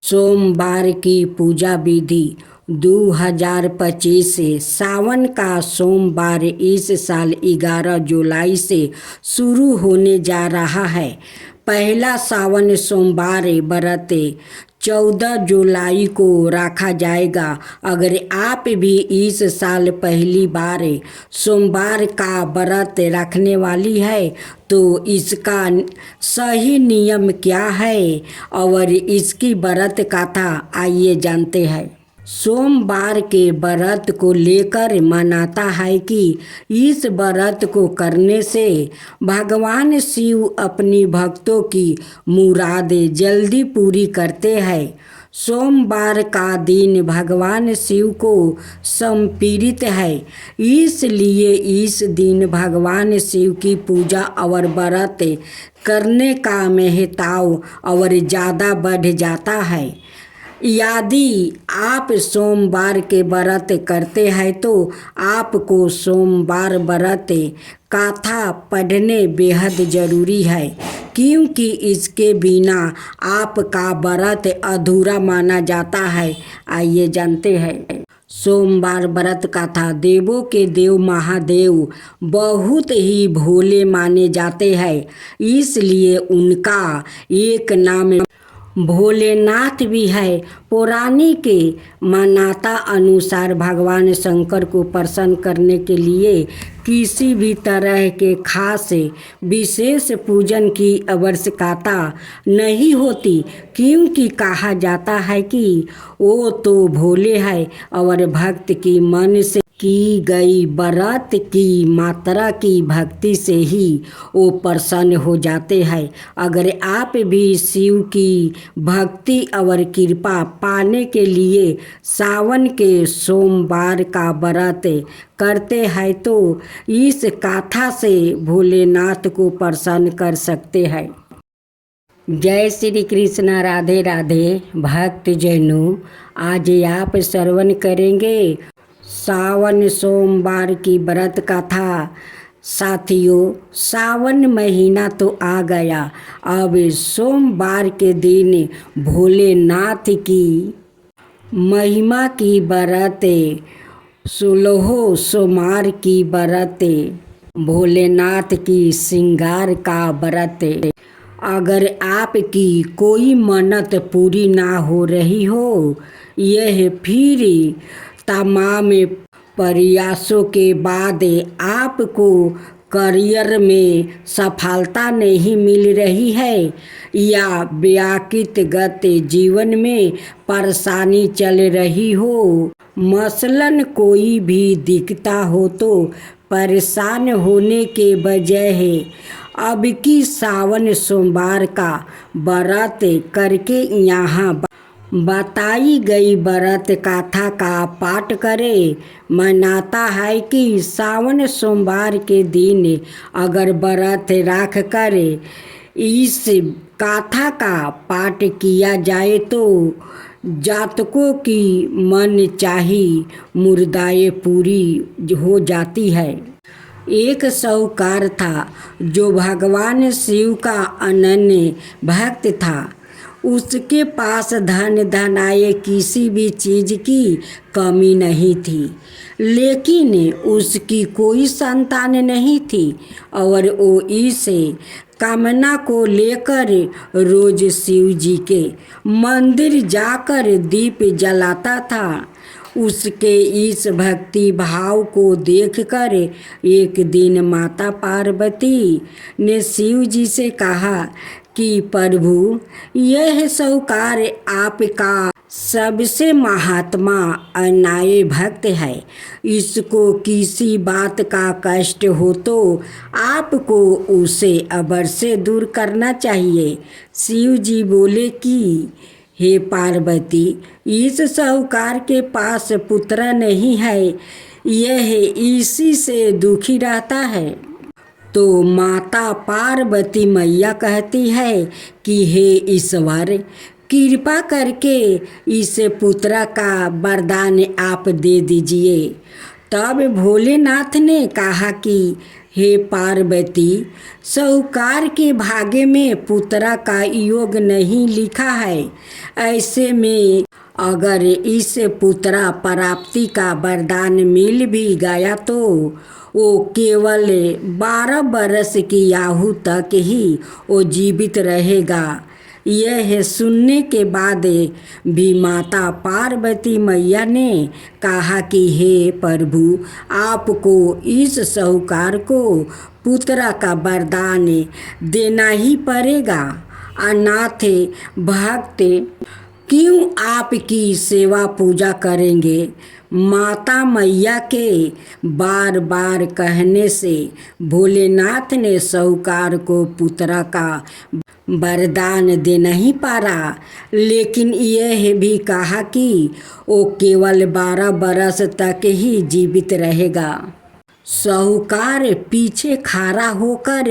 सोमवार की पूजा विधि 2025 से सावन का सोमवार इस साल 11 जुलाई से शुरू होने जा रहा है। पहला सावन सोमवार व्रत 14 जुलाई को रखा जाएगा। अगर आप भी इस साल पहली बार सोमवार का व्रत रखने वाली है तो इसका सही नियम क्या है और इसकी व्रत कथा आइए जानते हैं। सोमवार के व्रत को लेकर मानता है कि इस व्रत को करने से भगवान शिव अपनी भक्तों की मुरादें जल्दी पूरी करते हैं। सोमवार का दिन भगवान शिव को समर्पित है, इसलिए इस दिन भगवान शिव की पूजा और व्रत करने का महत्व और ज़्यादा बढ़ जाता है। यदि आप सोमवार के व्रत करते हैं तो आपको सोमवार व्रत कथा पढ़ने बेहद ज़रूरी है, क्योंकि इसके बिना आपका व्रत अधूरा माना जाता है। आइए जानते हैं। सोमवार व्रत कथा। देवों के देव महादेव बहुत ही भोले माने जाते हैं, इसलिए उनका एक नाम भोलेनाथ भी है। पौराणिक मान्यता अनुसार भगवान शंकर को प्रसन्न करने के लिए किसी भी तरह के खास विशेष पूजन की आवश्यकता नहीं होती, क्योंकि कहा जाता है कि वो तो भोले है और भक्त की मन से की गई व्रत की मात्रा की भक्ति से ही वो प्रसन्न हो जाते हैं। अगर आप भी शिव की भक्ति और कृपा पाने के लिए सावन के सोमवार का व्रत करते हैं तो इस कथा से भोलेनाथ को प्रसन्न कर सकते हैं। जय श्री कृष्ण। राधे राधे। भक्त जैनों, आज आप श्रवण करेंगे सावन सोमवार की व्रत कथा। साथियों, सावन महीना तो आ गया। अब सोमवार के दिन भोलेनाथ की महिमा की व्रत, 16 सोमवार की व्रत, भोलेनाथ की श्रृंगार का व्रत। अगर आपकी कोई मन्नत पूरी ना हो रही हो, यह फिर तमाम प्रयासों के बाद आपको करियर में सफलता नहीं मिल रही है या व्यक्तिगत जीवन में परेशानी चल रही हो, मसलन कोई भी दिक्कत हो, तो परेशान होने के बजाय अब की सावन सोमवार का व्रत करके यहाँ बताई गई व्रत कथा का पाठ करें। मान्यता है कि सावन सोमवार के दिन अगर व्रत रख कर इस कथा का पाठ किया जाए तो जातकों की मन चाही मुरादें पूरी हो जाती है। एक साहूकार था जो भगवान शिव का अनन्य भक्त था। उसके पास धन धनाय किसी भी चीज़ की कमी नहीं थी, लेकिन उसकी कोई संतान नहीं थी और वो इस कामना को लेकर रोज शिव जी के मंदिर जाकर दीप जलाता था। उसके इस भक्ति भाव को देखकर एक दिन माता पार्वती ने शिव जी से कहा कि प्रभु, यह साहूकार आपका सबसे महात्मा अनाय भक्त है। इसको किसी बात का कष्ट हो तो आपको उसे अवश्य दूर करना चाहिए। शिव जी बोले कि हे पार्वती, इस साहूकार के पास पुत्र नहीं है, यह इसी से दुखी रहता है। तो माता पार्वती मैया कहती है कि हे ईश्वर, कृपा करके इस पुत्र का वरदान आप दे दीजिए। तब भोलेनाथ ने कहा कि हे पार्वती, साहूकार के भाग्य में पुत्रा का योग नहीं लिखा है। ऐसे में अगर इस पुत्रा प्राप्ति का वरदान मिल भी गया तो वो केवल 12 बरस की आयु तक ही वो जीवित रहेगा। यह सुनने के बाद भी माता पार्वती मैया ने कहा कि हे प्रभु, आपको इस साहूकार को पुत्र का वरदान देना ही पड़ेगा। अनाथ भक्त क्यों आपकी सेवा पूजा करेंगे? माता मैया के बार बार कहने से भोलेनाथ ने साहूकार को पुत्र का वरदान दे नहीं पारा, लेकिन यह भी कहा कि वो केवल 12 बरस तक ही जीवित रहेगा। साहूकार पीछे खड़ा होकर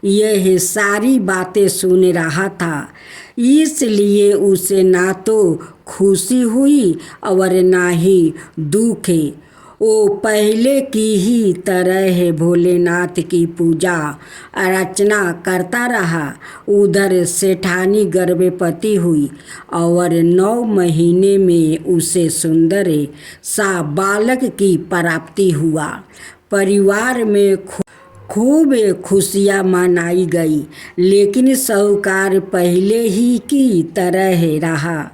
यह सारी बातें सुन रहा था, इसलिए उसे ना तो खुशी हुई और ना ही दुख। वो पहले की ही तरह भोलेनाथ की पूजा अर्चना करता रहा। उधर सेठानी गर्भवती हुई और 9 महीने में उसे सुंदर सा बालक की प्राप्ति हुआ। परिवार में खूब खुशियाँ मनाई गई, लेकिन साहूकार पहले ही की तरह रहा।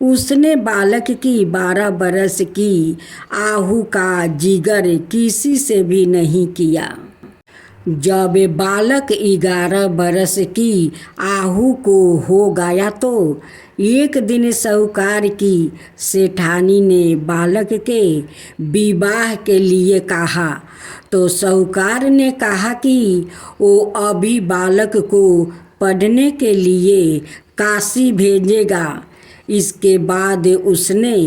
उसने बालक की 12 बरस की आयु का जिक्र किसी से भी नहीं किया। जब बालक 11 बरस की आयु को हो गया तो एक दिन साहूकार की सेठानी ने बालक के विवाह के लिए कहा, तो साहूकार ने कहा कि वो अभी बालक को पढ़ने के लिए काशी भेजेगा। इसके बाद उसने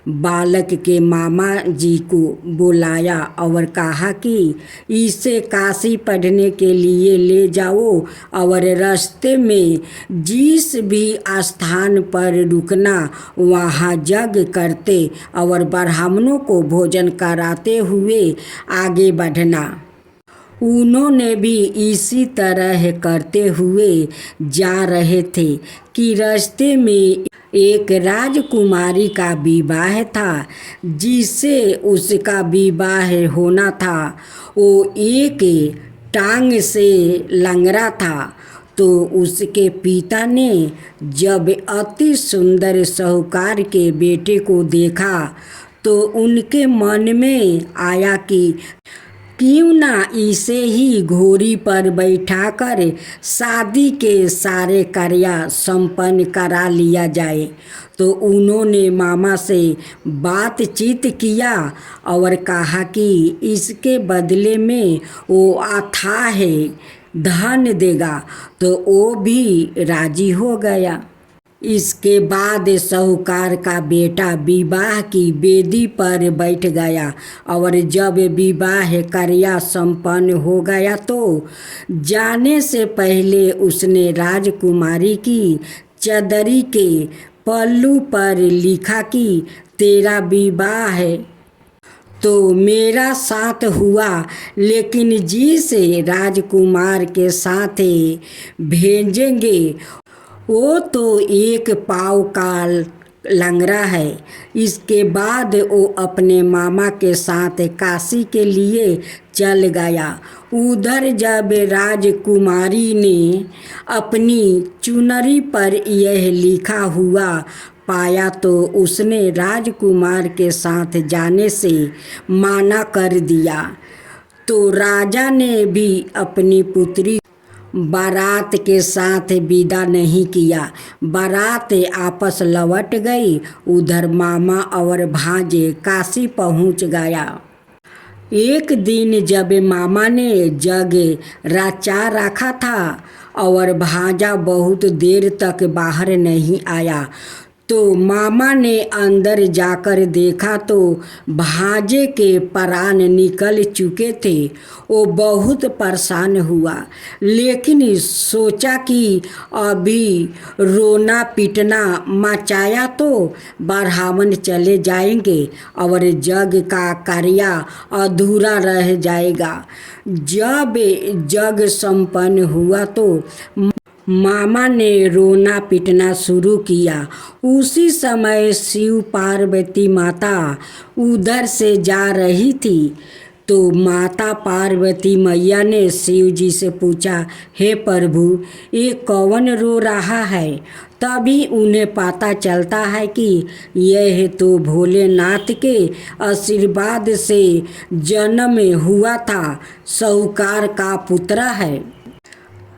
बालक के मामा जी को बुलाया और कहा कि इसे काशी पढ़ने के लिए ले जाओ और रास्ते में जिस भी स्थान पर रुकना वहाँ यज्ञ करते और ब्राह्मणों को भोजन कराते हुए आगे बढ़ना। उन्होंने भी इसी तरह करते हुए जा रहे थे कि रास्ते में एक राजकुमारी का विवाह था। जिससे उसका विवाह होना था वो एक टांग से लंगड़ा था। तो उसके पिता ने जब अति सुंदर साहूकार के बेटे को देखा तो उनके मन में आया कि क्यों ना इसे ही घोड़ी पर बैठाकर शादी के सारे कार्य संपन्न करा लिया जाए। तो उन्होंने मामा से बातचीत किया और कहा कि इसके बदले में वो अथाह धन देगा, तो वो भी राजी हो गया। इसके बाद साहूकार का बेटा विवाह की वेदी पर बैठ गया और जब विवाह कार्य संपन्न हो गया तो जाने से पहले उसने राजकुमारी की चदरी के पल्लू पर लिखा कि तेरा विवाह है तो मेरा साथ हुआ, लेकिन जिस राजकुमार के साथ भेजेंगे वो तो 1 पाँव का लंगड़ा है। इसके बाद वो अपने मामा के साथ काशी के लिए चल गया। उधर जब राजकुमारी ने अपनी चुनरी पर यह लिखा हुआ पाया तो उसने राजकुमार के साथ जाने से मना कर दिया। तो राजा ने भी अपनी पुत्री बारात के साथ विदा नहीं किया। बारात आपस लौट गई। उधर मामा और भांजे काशी पहुंच गया। एक दिन जब मामा ने जग रचा रखा था और भांजा बहुत देर तक बाहर नहीं आया तो मामा ने अंदर जाकर देखा तो भांजे के प्राण निकल चुके थे। वो बहुत परेशान हुआ, लेकिन सोचा कि अभी रोना पीटना मचाया तो बढ़ावन चले जाएंगे और जग का कार्य अधूरा रह जाएगा। जब जग संपन्न हुआ तो मामा ने रोना पीटना शुरू किया। उसी समय शिव पार्वती माता उधर से जा रही थी। तो माता पार्वती मैया ने शिव जी से पूछा, हे प्रभु, ये कौन रो रहा है? तभी उन्हें पता चलता है कि यह तो भोलेनाथ के आशीर्वाद से जन्म हुआ था साहूकार का पुत्र है।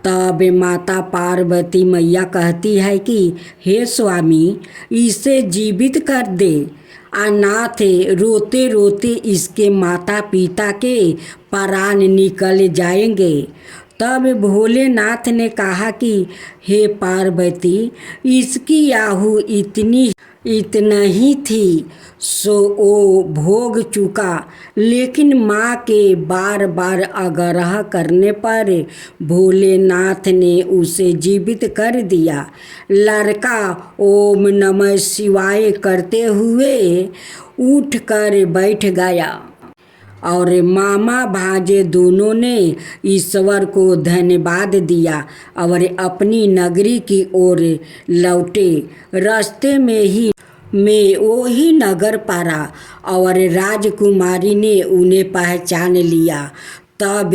तब माता पार्वती मैया कहती है कि हे स्वामी, इसे जीवित कर दे। अनाथ रोते रोते इसके माता पिता के प्राण निकल जाएंगे। तब भोलेनाथ ने कहा कि हे पार्वती, इसकी आहु इतना ही थी सो वो भोग चुका, लेकिन माँ के बार बार आग्रह करने पर भोलेनाथ ने उसे जीवित कर दिया। लड़का ओम नमः शिवाय करते हुए उठकर बैठ गया और मामा भांजे दोनों ने ईश्वर को धन्यवाद दिया और अपनी नगरी की ओर लौटे। रास्ते में वही नगर पारा और राजकुमारी ने उन्हें पहचान लिया। तब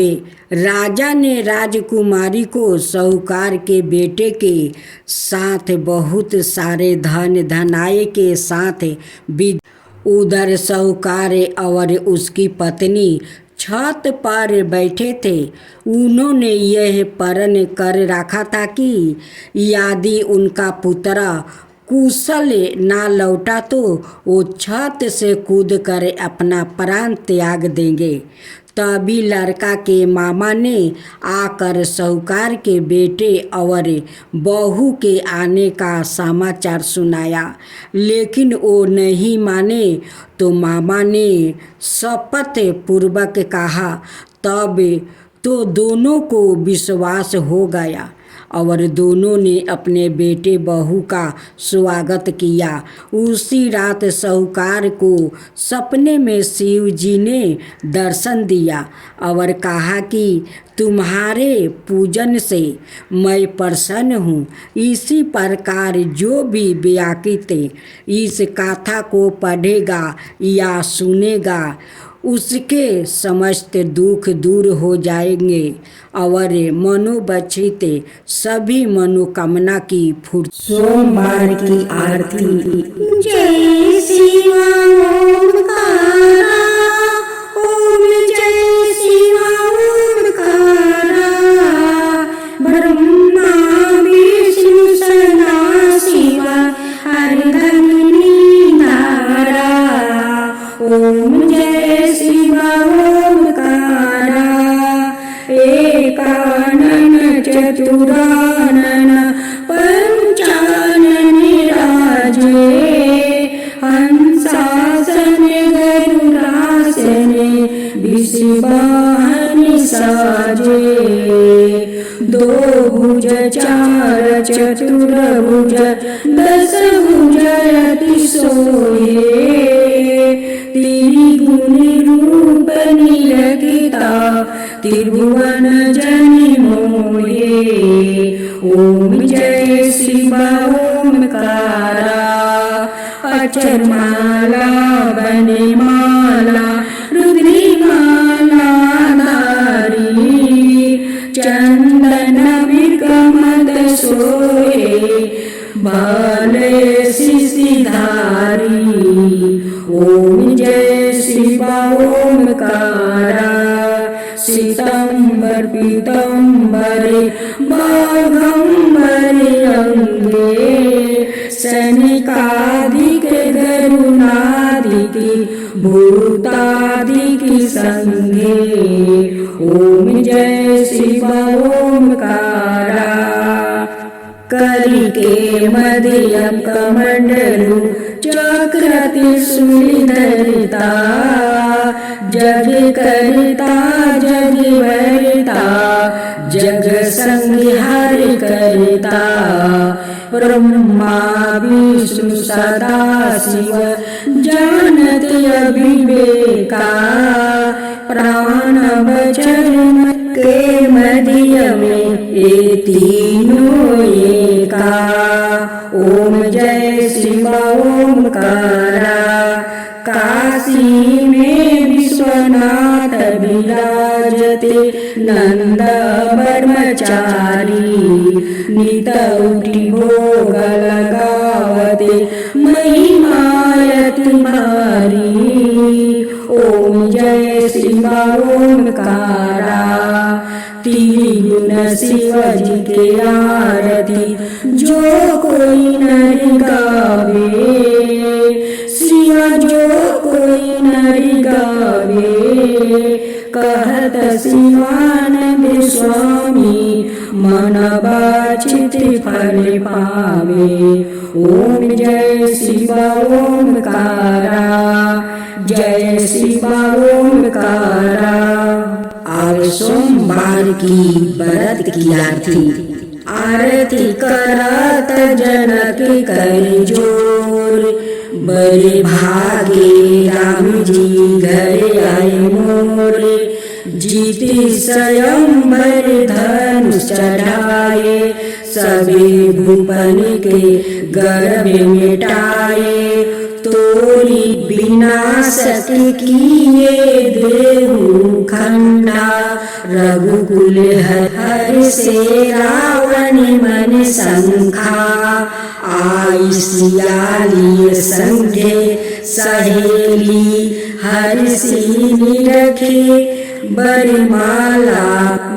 राजा ने राजकुमारी को साहूकार के बेटे के साथ बहुत सारे धन धनाए के साथ उधर साहूकार और उसकी पत्नी छत पर बैठे थे। उन्होंने यह प्रण कर रखा था कि यदि उनका पुत्र कुशल ना लौटा तो वो छत से कूद कर अपना प्राण त्याग देंगे। तभी लड़का के मामा ने आकर साहूकार के बेटे और बहू के आने का समाचार सुनाया, लेकिन वो नहीं माने। तो मामा ने शपथ पूर्वक कहा। तब तो दोनों को विश्वास हो गया और दोनों ने अपने बेटे बहू का स्वागत किया। उसी रात साहूकार को सपने में शिव जी ने दर्शन दिया और कहा कि तुम्हारे पूजन से मैं प्रसन्न हूँ। इसी प्रकार जो भी व्याकुल इस कथा को पढ़ेगा या सुनेगा उसके समस्त दुख दूर हो जाएंगे और मनोवांछित सभी मनोकामना की पूर्ति। सोमवार की आरती। जय शिवा ओमकारा, ओम जय शिवा ओमकारा, ब्रह्मा विष्णु सदा शिवा हरिधन नीधारा। ओम जय शिवा ओमकारा, एकानन चतुरानन पंचानन राजे, हंसासन गरुडासन विषवाहन साजे। दो भुज चार चतुर्भुज दस भुज अति सोहे, त्रिगुण रूप निरखिता त्रिभुवन जन मोहे। ओम जय शिवा ओमकारा, अक्षरमाला वनमाला रुद्रमाला धारी, चंदन विकमद सोहे बाल शिशिधारी। ओम जय शिवा ओमकारा, सितंबर पीतंबरे बाघंबरे अंगे, सनिकादिक गरुणादिक भूतादिक संगे। ओम जय शिवा ओमकारा, करि के मध्यम कमंडलु चक्र त्रिशूल धरिता जग करता जग भरता जग संहार करता ब्रह्मा विष्णु सदा शिव जानत अविवेका प्राण वचन के मध्य में ये तीनों एका। ओम जय शिव ओमकारा काशी में विश्वनाथ विराजते नंद ब्रह्मचारी नित उठी भोग लगावते महिमाय तुम्हारी। ओम जय शिव ओमकारा त्रिगुण शिव जी के आरती जो कोई नर गावे शिव जो कोई नर गावे कहत शिवानंद स्वामी मन वांछित फल पावे। ओम जय शिव ओमकारा जय शिव ओमकारा। आज सोमवार की व्रत की आरती करत जनक कर जोर बड़े भागे राम जी घर आए मोरे जीते स्वयंवर धनुष चढ़ाए सभी भूपन के गर्भ मिटाए तोरी विनाशक किए देहु खंडा रघुकुल हर से रावण मन संखा आई सियाली संगे सहेली हर सी रखे बरमाला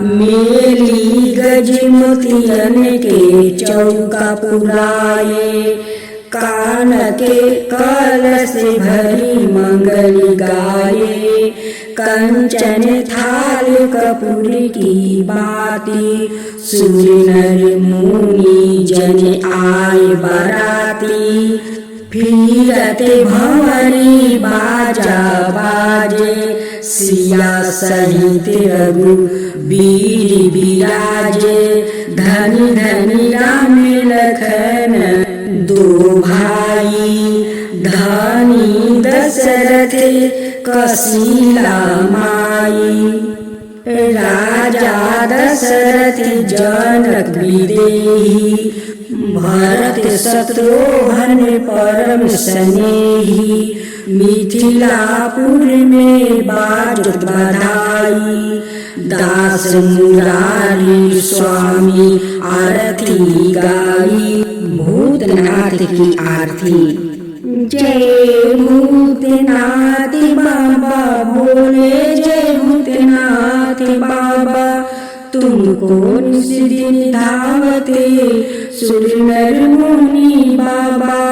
मेली गज मोतियन के चौका पुराए कान के कलश भरी मंगल गाये कंचन थाल कपूर की बाती सूर्य नर मुनि जन आए बराती फिरते भंवरी बाजा बाजे सिया सहित रघु वीर विराजे धनी धनी राम लखन दो भाई धनी दशरथ कशीला माई राजा दशरथ जनक विदेही भरत शत्रुघ्न परम स्नेही मिथिलापुर में बाजत बधाई दास मुरारी स्वामी आरती गाई भूतनाथ की आरती। जय भूतनाथ बाबा बोले जय भूतनाथ बाबा तुमको निस्दिन धावते सुर नर मुनि बाबा।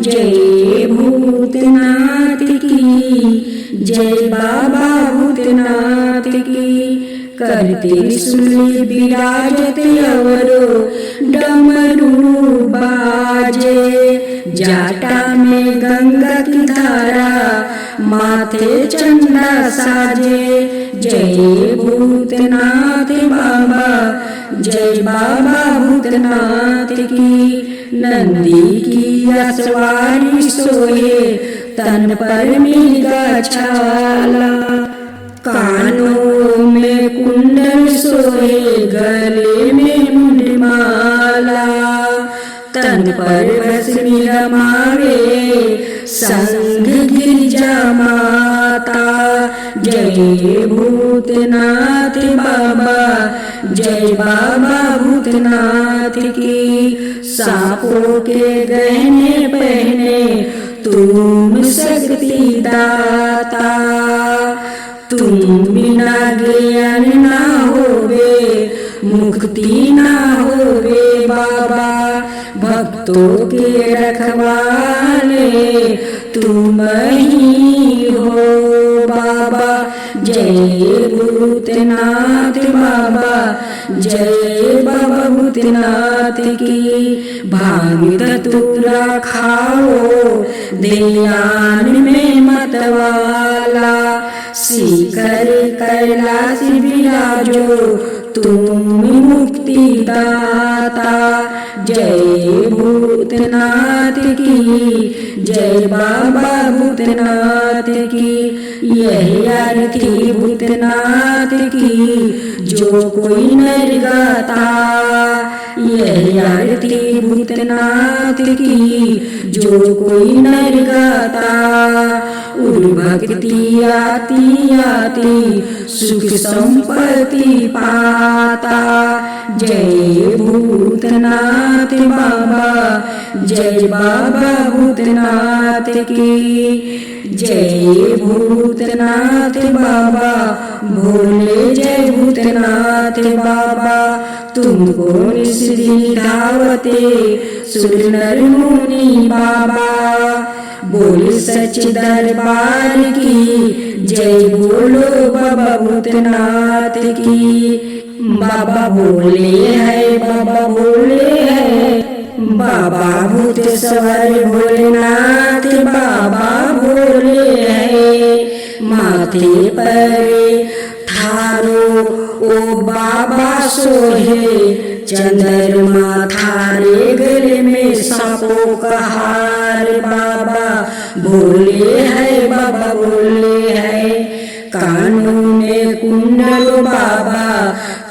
जय भूतनाथ की जय बाबा भूतनाथ की करते सुनी विराजते अवरो डमरू बाजे जाटा में गंगा की धारा माथे चंदा साजे। जय भूतनाथ बाबा जय बाबा भूतनाथ की नंदी की असवारी सोए तन पर मृगा छाला कानों में कुंडल सोए गले में मुंडमाला तन पर भस्मी रमावे संग गिरिजा माता। जय भूतनाथ बाबा जय बाबा भूतनाथ की सांपों के गहने पहने तुम शक्ति दाता तुम बिना ज्ञान ना होवे मुक्ति ना होवे बाबा भक्तों के रखवाले तुम ही हो बाबा। जय भूतनाथ बाबा जय बाबा भूतनाथ की। भांग धतूरा खाओ ध्यान में मतवाला, शिखर कैलाश विराजो तुम मुक्ति दाता। जय भूतनाथ की, जय बाबा भूतनाथ की। यही आरती भूतनाथ की जो कोई नर गाता, यही आरती भूतनाथ की जो कोई नर गाता। उर भक्ति आती आती सुख संपत्ति पाता। जय भूतनाथ बाबा, जय बाबा भूतनाथ की। जय भूतनाथ बाबा भोले, जय भूतनाथ बाबा। तुमको निश्री धावते सुर नर मुनि बाबा। बोल सच दरबार की, जय बोलो बाबा भूतनाथ की। बाबा भोले है, बाबा भोले है, बाबा भूत सवार भोलेनाथ बाबा भोले है। माथे पर थारो ओ बाबा सोहे, चंद्रमा थारे गले में सांपों का हार। बाबा भोले है, बाबा भोले है। कानों में कुंडल बाबा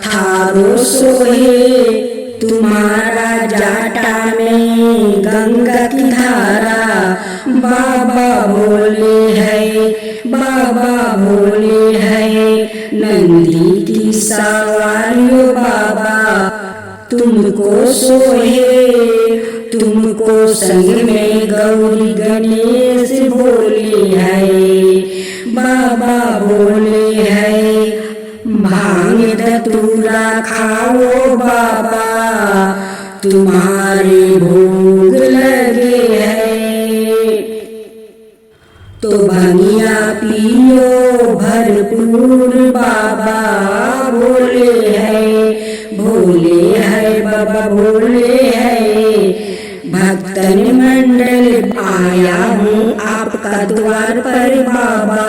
थारो सोहे, तुम्हारा जाटा में गंगा की धारा। बाबा भोले है, बाबा भोले है। नंदी की सवारियों बाबा तुमको सोहे, तुमको संग में गौरी गणेश भोले है। बाबा भोले है। भांग धतूरा खाओ बाबा, तुम्हारे भोग लगे है। तो भंगिया पियो भरपूर बाबा भोले है, भोले है बाबा भोले है। भक्तन मंडल आया हूँ आपका द्वार पर बाबा,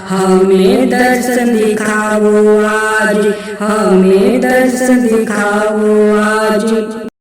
हमें दर्शन दिखाओ आज, हमें दर्शन दिखाओ आज।